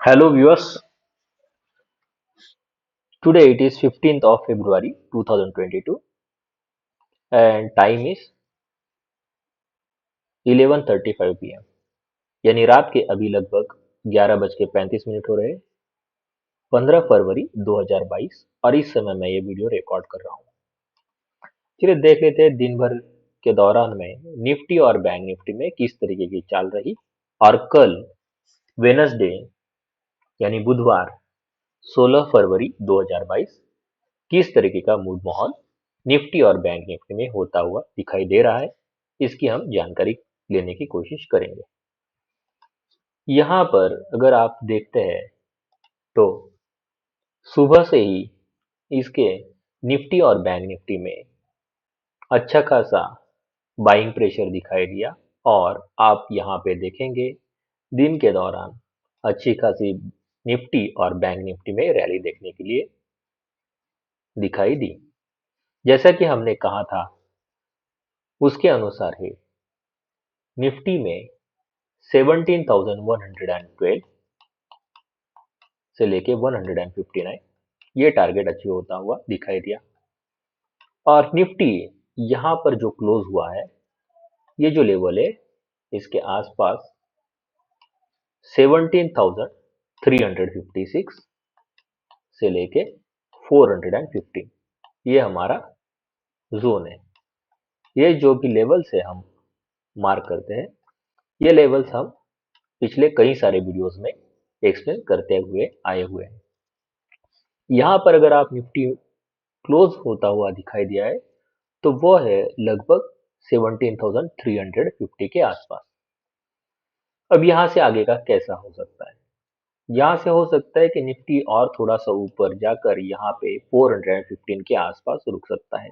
Hello viewers, today it is 15th of February 2022 and time is 11:35 pm यानी रात के अभी लगभग 11:35 हो रहे हैं 15 फरवरी 2022 और इस समय मैं ये वीडियो रिकॉर्ड कर रहा हूँ। चलिए देख लेते हैं दिन भर के दौरान में निफ्टी और बैंक निफ्टी में किस तरीके की चाल रही और कल वेनसडे यानी बुधवार 16 फरवरी 2022 किस तरीके का मूड माहौल निफ्टी और बैंक निफ्टी में होता हुआ दिखाई दे रहा है, इसकी हम जानकारी लेने की कोशिश करेंगे। यहाँ पर अगर आप देखते हैं तो सुबह से ही इसके निफ्टी और बैंक निफ्टी में अच्छा खासा बाइंग प्रेशर दिखाई दिया और आप यहाँ पे देखेंगे दिन के दौरान अच्छी खासी निफ्टी और बैंक निफ्टी में रैली देखने के लिए दिखाई दी। जैसा कि हमने कहा था उसके अनुसार ही निफ्टी में 17,112 से लेके 159 ये टारगेट अचीव होता हुआ दिखाई दिया और निफ्टी यहाँ पर जो क्लोज हुआ है ये जो लेवल है इसके आसपास 17,356 से लेके 415 ये हमारा जोन है। ये जो भी लेवल्स है हम मार्क करते हैं ये लेवल्स हम पिछले कई सारे वीडियोस में एक्सप्लेन करते हुए आए हुए हैं। यहाँ पर अगर आप निफ्टी क्लोज होता हुआ दिखाई दिया है तो वो है लगभग 17,350 के आसपास। अब यहाँ से आगे का कैसा हो सकता है? यहाँ से हो सकता है कि निफ्टी और थोड़ा सा ऊपर जाकर यहाँ पे 415 के आसपास रुक सकता है,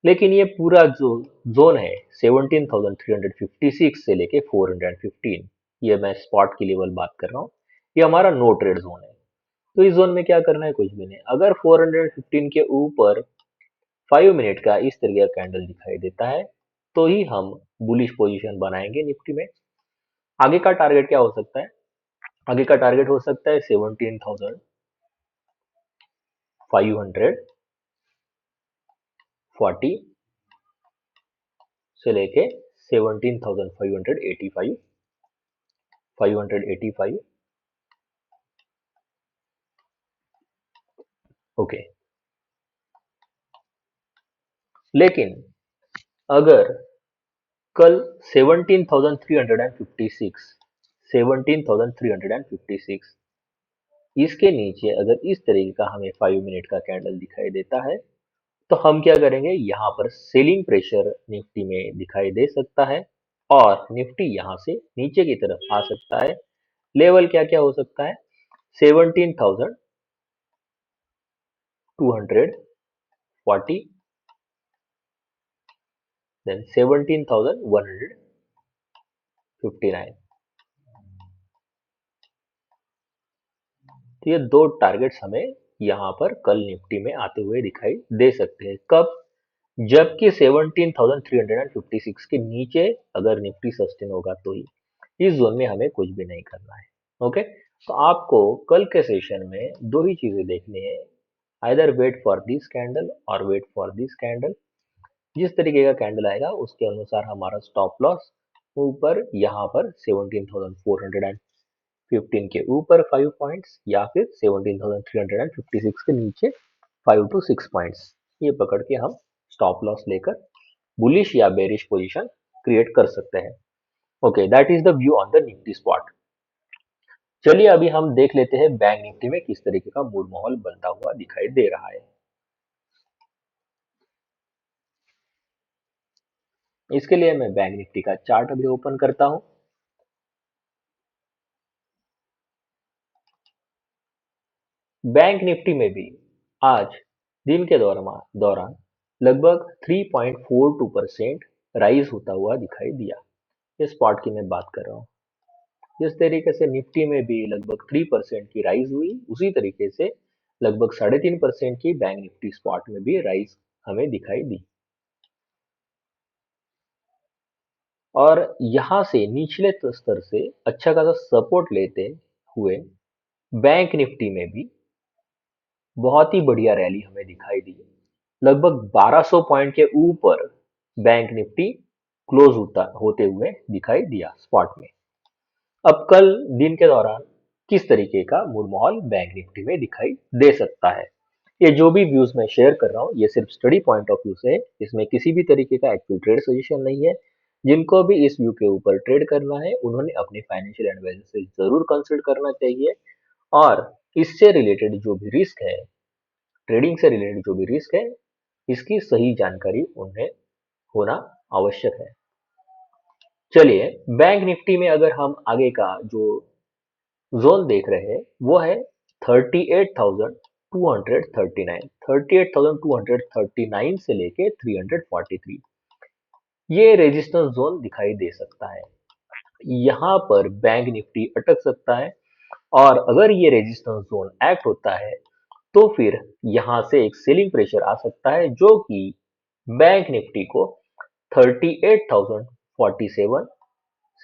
लेकिन ये पूरा जो जोन है 17,356 से लेके 415 ये मैं स्पॉट की लेवल बात कर रहा हूँ, ये हमारा नो ट्रेड जोन है। तो इस जोन में क्या करना है? कुछ भी नहीं। अगर 415 के ऊपर 5 मिनट का इस तरीके का कैंडल दिखाई देता है तो ही हम बुलिश पोजीशन बनाएंगे निफ्टी में। आगे का टारगेट क्या हो सकता है? आगे का टारगेट हो सकता है 17,540 से लेके 17,585 585 ओके। लेकिन अगर कल 17,356 17,356 इसके नीचे अगर इस तरीके का हमें 5 मिनट का कैंडल दिखाई देता है तो हम क्या करेंगे? यहाँ पर सेलिंग प्रेशर निफ्टी में दिखाई दे सकता है और निफ्टी यहाँ से नीचे की तरफ आ सकता है। लेवल क्या क्या हो सकता है? 17,240 देन 17,159। तो ये दो टारगेट्स हमें यहाँ पर कल निफ्टी में आते हुए दिखाई दे सकते हैं। कब? जबकि 17,356 के नीचे अगर निफ्टी सस्टेन होगा तो ही। इस जोन में हमें कुछ भी नहीं करना है। ओके, तो आपको कल के सेशन में दो ही चीजें देखनी है, either wait for this candle और वेट फॉर दिस कैंडल। जिस तरीके का कैंडल आएगा उसके अनुसार हमारा स्टॉप लॉस ऊपर यहाँ पर 17,415 के ऊपर 5 पॉइंट्स या फिर 17,356 के नीचे 5 to 6 पॉइंट्स ये पकड़ के हम स्टॉप लॉस लेकर बुलिश या बेरिश पोजीशन क्रिएट कर सकते हैं। Okay, that is the view on the Nifty spot. चलिए अभी हम देख लेते हैं बैंक निफ्टी में किस तरीके का मूड माहौल बनता हुआ दिखाई दे रहा है। इसके लिए मैं बैंक निफ्टी का चार्ट अभी ओपन करता हूं। बैंक निफ्टी में भी आज दिन के दौरान लगभग 3.42% राइज होता हुआ दिखाई दिया। इस स्पॉट की मैं बात कर रहा हूँ। जिस तरीके से निफ्टी में भी लगभग 3% की राइज हुई उसी तरीके से लगभग 3.5% की बैंक निफ्टी स्पॉट में भी राइज हमें दिखाई दी। और यहाँ से निचले स्तर से अच्छा खासा सपोर्ट लेते हुए बैंक निफ्टी में भी बहुत ही बढ़िया रैली हमें दिखाई दी। लगभग 1200 पॉइंट के ऊपर बैंक निफ्टी क्लोज होते हुए दिखाई दिया स्पॉट में। अब कल दिन के दौरान किस तरीके का मूड माहौल बैंक निफ्टी में दिखाई दे सकता है? ये जो भी व्यूज मैं शेयर कर रहा हूँ ये सिर्फ स्टडी पॉइंट ऑफ व्यू से है, इसमें किसी भी तरीके का एक्चुअल ट्रेड सजेशन नहीं है। जिनको भी इस व्यू के ऊपर ट्रेड करना है उन्होंने अपनी फाइनेंशियल एडवाइजर से जरूर कंसल्ट करना चाहिए और इससे रिलेटेड जो भी रिस्क है, ट्रेडिंग से रिलेटेड जो भी रिस्क है, इसकी सही जानकारी उन्हें होना आवश्यक है। चलिए, बैंक निफ्टी में अगर हम आगे का जो जोन देख रहे हैं वो है 38,239, 38,239 से लेके 343। ये रेजिस्टेंस जोन दिखाई दे सकता है। यहाँ पर बैंक निफ्टी अटक सकता है और अगर ये रेजिस्टेंस जोन एक्ट होता है तो फिर यहाँ से एक सेलिंग प्रेशर आ सकता है जो कि बैंक निफ्टी को 38,047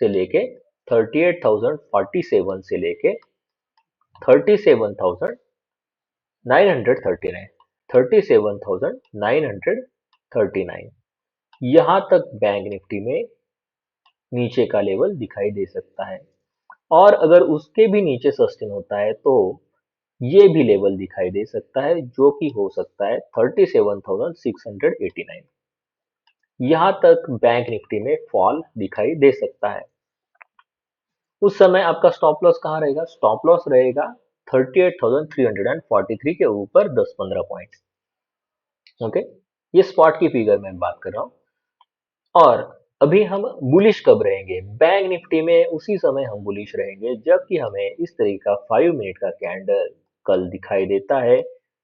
से लेके 38,047 से लेके 37,939, 37,939 यहाँ तक बैंक निफ्टी में नीचे का लेवल दिखाई दे सकता है और अगर उसके भी नीचे सस्टेन होता है तो ये भी लेवल दिखाई दे सकता है जो कि हो सकता है 37,689। यहाँ तक बैंक निफ्टी में फॉल दिखाई दे सकता है। उस समय आपका स्टॉप लॉस कहाँ रहेगा? स्टॉप लॉस रहेगा 38,343 के ऊपर 10-15 पॉइंट। ओके, ये स्पॉट की फिगर में बात कर रहा हूँ। और अभी हम बुलिश कब रहेंगे बैंक निफ्टी में? उसी समय हम बुलिश रहेंगे जबकि हमें इस तरीके का 5 मिनट का कैंडल कल दिखाई देता है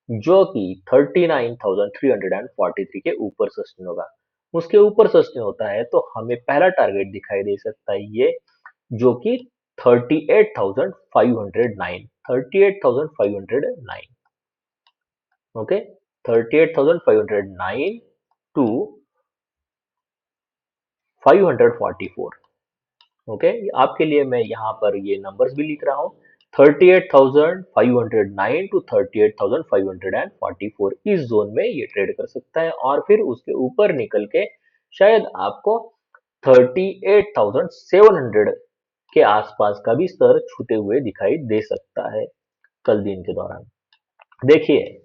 जो कि 39,343 के ऊपर सस्टेन होगा। उसके ऊपर सस्टेन होता है तो हमें पहला टारगेट दिखाई दे सकता है ये, जो कि 38,509, 38,509। Okay, 38,509 to 544। ओके, आपके लिए मैं यहाँ पर ये नंबर्स भी लिख रहा हूँ। 38,509 टू 38,544 इस जोन में ये ट्रेड कर सकता है और फिर उसके ऊपर निकल के शायद आपको 38,700 के आसपास का भी स्तर छूते हुए दिखाई दे सकता है कल दिन के दौरान। देखिए,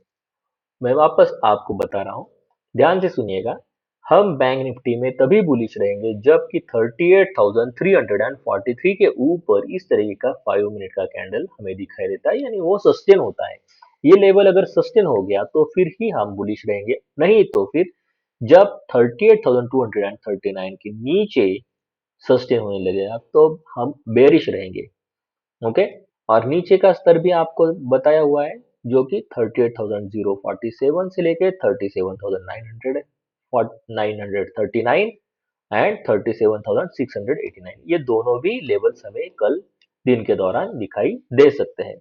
मैं वापस आपको बता रहा हूँ, ध्यान से सुनिएगा। हम बैंक निफ्टी में तभी बुलिश रहेंगे जबकि 38,343 के ऊपर इस तरीके का 5 मिनट का कैंडल हमें दिखाई देता है, यानी वो सस्टेन होता है। ये लेवल अगर सस्टेन हो गया तो फिर ही हम बुलिश रहेंगे, नहीं तो फिर जब 38,239 के नीचे सस्टेन होने लगेगा तो हम बेरिश रहेंगे। ओके, और नीचे का स्तर भी आपको बताया हुआ है जो कि 38,047 से लेके 37,939 एंड 37,689, ये दोनों भी लेवल्स हमें कल दिन के दौरान दिखाई दे सकते हैं।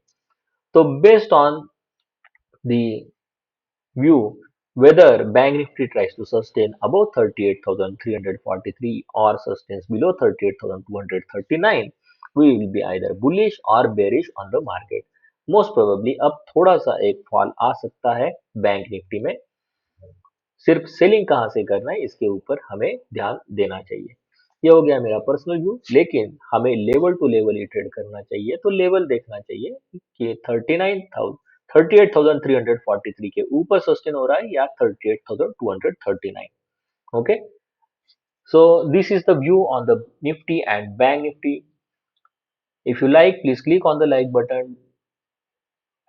तो based on the view whether bank nifty tries to sustain above 38,343 or sustains below 38,239, we will be either bullish or bearish on the market. Most probably अब थोड़ा सा एक फॉल आ सकता है बैंक निफ्टी में। सिर्फ सेलिंग कहाँ से करना है इसके ऊपर हमें ध्यान देना चाहिए। ये हो गया मेरा पर्सनल व्यू, लेकिन हमें लेवल टू लेवल ही ट्रेड करना चाहिए। तो लेवल देखना चाहिए कि 38,343 के ऊपर सस्टेन हो रहा है या 38,239। Okay, so this is the view on the Nifty and bank Nifty. If you like, please click on the like button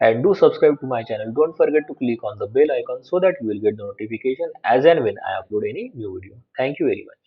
and do subscribe to my channel. Don't forget to click on the bell icon so that you will get the notification as and when I upload any new video. Thank you very much.